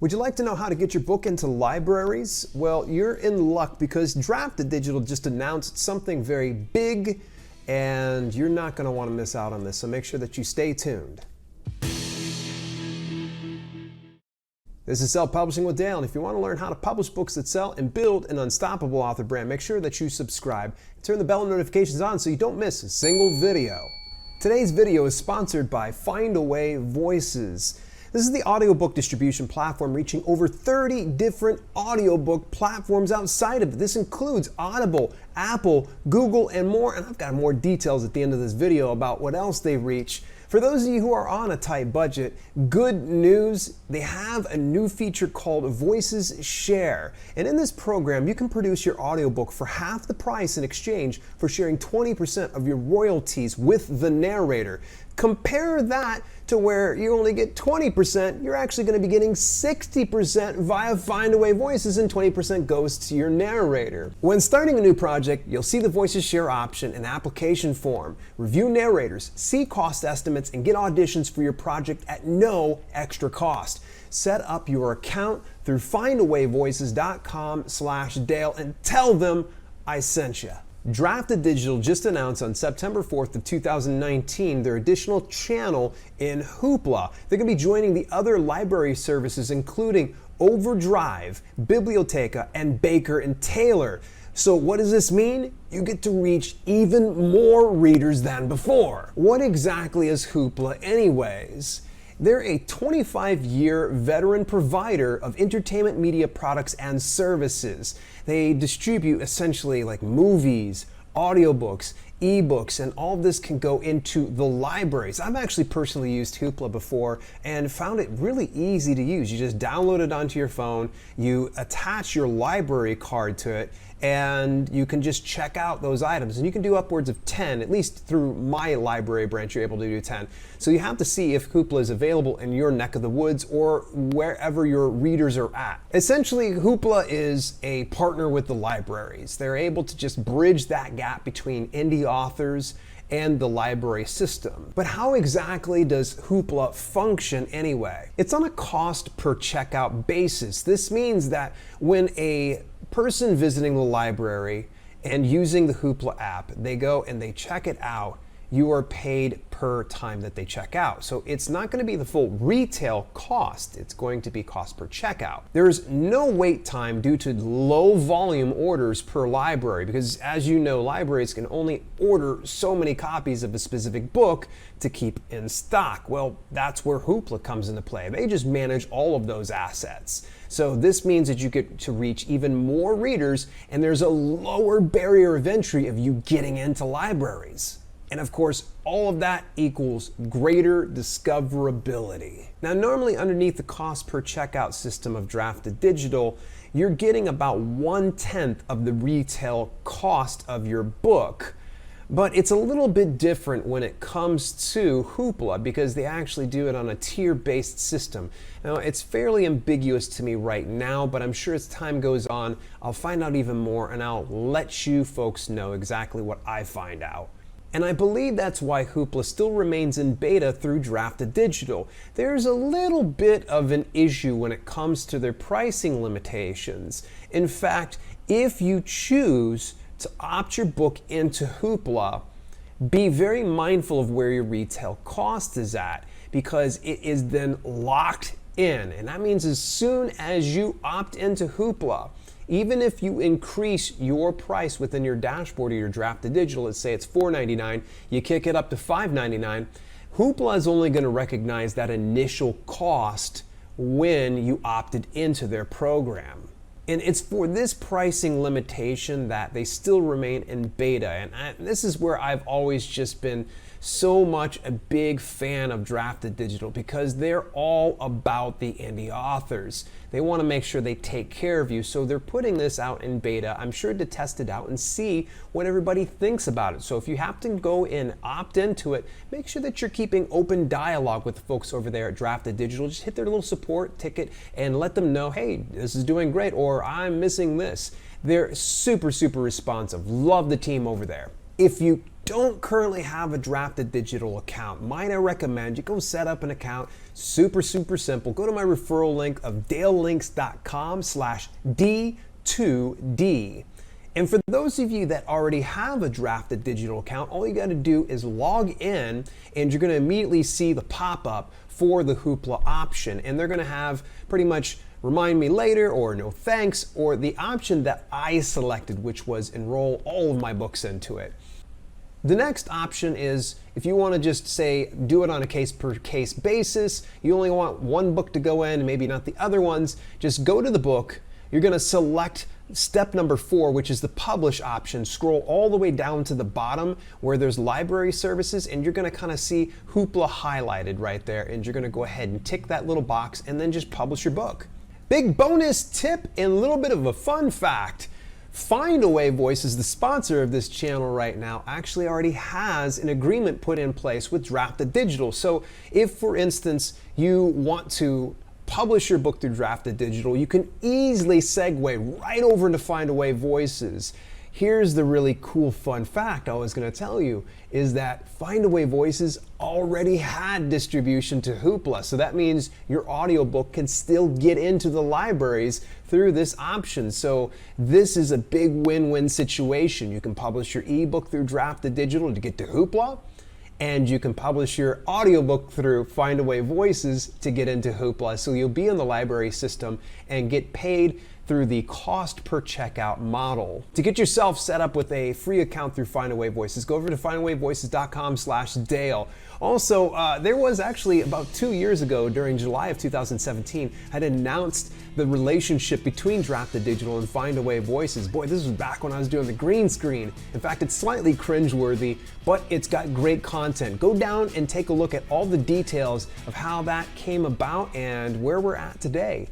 Would you like to know how to get your book into libraries? Well, you're in luck because Drafted Digital just announced something very big and you're not going to want to miss out on this, so make sure that you stay tuned. This is Self-Publishing with Dale, and if you want to learn how to publish books that sell and build an unstoppable author brand, make sure that you subscribe. Turn the bell notifications on so you don't miss a single video. Today's video is sponsored by Findaway Voices. This is the audiobook distribution platform reaching over 30 different audiobook platforms outside of it. This includes Audible, Apple, Google, and more. And I've got more details at the end of this video about what else they reach. For those of you who are on a tight budget, good news, they have a new feature called Voices Share. And in this program, you can produce your audiobook for half the price in exchange for sharing 20% of your royalties with the narrator. Compare that to where you only get 20%, you're actually going to be getting 60% via Findaway Voices and 20% goes to your narrator. When starting a new project, you'll see the Voices Share option in the application form. Review narrators, see cost estimates, and get auditions for your project at no extra cost. Set up your account through findawayvoices.com/Dale and tell them I sent you. Drafted Digital just announced on September 4th of 2019 their additional channel in Hoopla. They're going to be joining the other library services including Overdrive, Biblioteca, and Baker and Taylor. So what does this mean? You get to reach even more readers than before. What exactly is Hoopla anyways? They're a 25-year veteran provider of entertainment media products and services. They distribute essentially like movies, audiobooks, ebooks, and all of this can go into the libraries. I've actually personally used Hoopla before and found it really easy to use. You just download it onto your phone, you attach your library card to it, and you can just check out those items. And you can do upwards of 10, at least through my library branch, you're able to do 10. So you have to see if Hoopla is available in your neck of the woods or wherever your readers are at. Essentially, Hoopla is a partner with the libraries. They're able to just bridge that gap between indie authors and the library system. But how exactly does Hoopla function anyway? It's on a cost per checkout basis. This means that when a person visiting the library and using the Hoopla app, they go and they check it out, you are paid per time that they check out. So it's not going to be the full retail cost, it's going to be cost per checkout. There's no wait time due to low volume orders per library because, as you know, libraries can only order so many copies of a specific book to keep in stock. Well, that's where Hoopla comes into play. They just manage all of those assets. So this means that you get to reach even more readers and there's a lower barrier of entry of you getting into libraries. And of course, all of that equals greater discoverability. Now, normally underneath the cost per checkout system of Drafted Digital, you're getting about 1/10 of the retail cost of your book. But it's a little bit different when it comes to Hoopla because they actually do it on a tier-based system. Now, it's fairly ambiguous to me right now, but I'm sure as time goes on, I'll find out even more and I'll let you folks know exactly what I find out. And I believe that's why Hoopla still remains in beta through Drafted Digital. There's a little bit of an issue when it comes to their pricing limitations. In fact, if you choose to opt your book into Hoopla, be very mindful of where your retail cost is at because it is then locked in. And that means as soon as you opt into Hoopla, even if you increase your price within your dashboard or your Drafted Digital, let's say it's $4.99, you kick it up to $5.99, Hoopla is only going to recognize that initial cost when you opted into their program. And it's for this pricing limitation that they still remain in beta. And this is where I've always just been so much a big fan of Drafted Digital because they're all about the indie authors. They want to make sure they take care of you. So they're putting this out in beta, I'm sure, to test it out and see what everybody thinks about it. So if you have to go in, opt into it, make sure that you're keeping open dialogue with the folks over there at Drafted Digital. Just hit their little support ticket and let them know, hey, this is doing great, or I'm missing this. They're super, super responsive. Love the team over there. If you don't currently have a Drafted Digital account, might I recommend you go set up an account. Super simple. Go to my referral link of dalelinks.com/D2D. And for those of you that already have a Drafted Digital account, all you got to do is log in and you're going to immediately see the pop-up for the Hoopla option. And they're going to have pretty much remind me later or no thanks, or the option that I selected, which was enroll all of my books into it. The next option is if you want to just say do it on a case per case basis, you only want one book to go in and maybe not the other ones, just go to the book. You're going to select step number 4, which is the publish option. Scroll all the way down to the bottom where there's library services, and you're going to kind of see Hoopla highlighted right there, and you're going to go ahead and tick that little box and then just publish your book. Big bonus tip and a little bit of a fun fact. Findaway Voices, the sponsor of this channel right now, actually already has an agreement put in place with Drafted Digital. So if, for instance, you want to publish your book through Drafted Digital, you can easily segue right over into Findaway Voices. Here's the really cool fun fact I was going to tell you is that Findaway Voices already had distribution to Hoopla. So that means your audiobook can still get into the libraries through this option. So this is a big win-win situation. You can publish your ebook through Drafted Digital to get to Hoopla, and you can publish your audiobook through Findaway Voices to get into Hoopla. So you'll be in the library system and get paid through the cost per checkout model. To get yourself set up with a free account through Findaway Voices, go over to findawayvoices.com/Dale. Also, there was actually about 2 years ago during July of 2017, I'd announced the relationship between Drafted Digital and Findaway Voices. Boy, this was back when I was doing the green screen. In fact, it's slightly cringeworthy, but it's got great content. Go down and take a look at all the details of how that came about and where we're at today.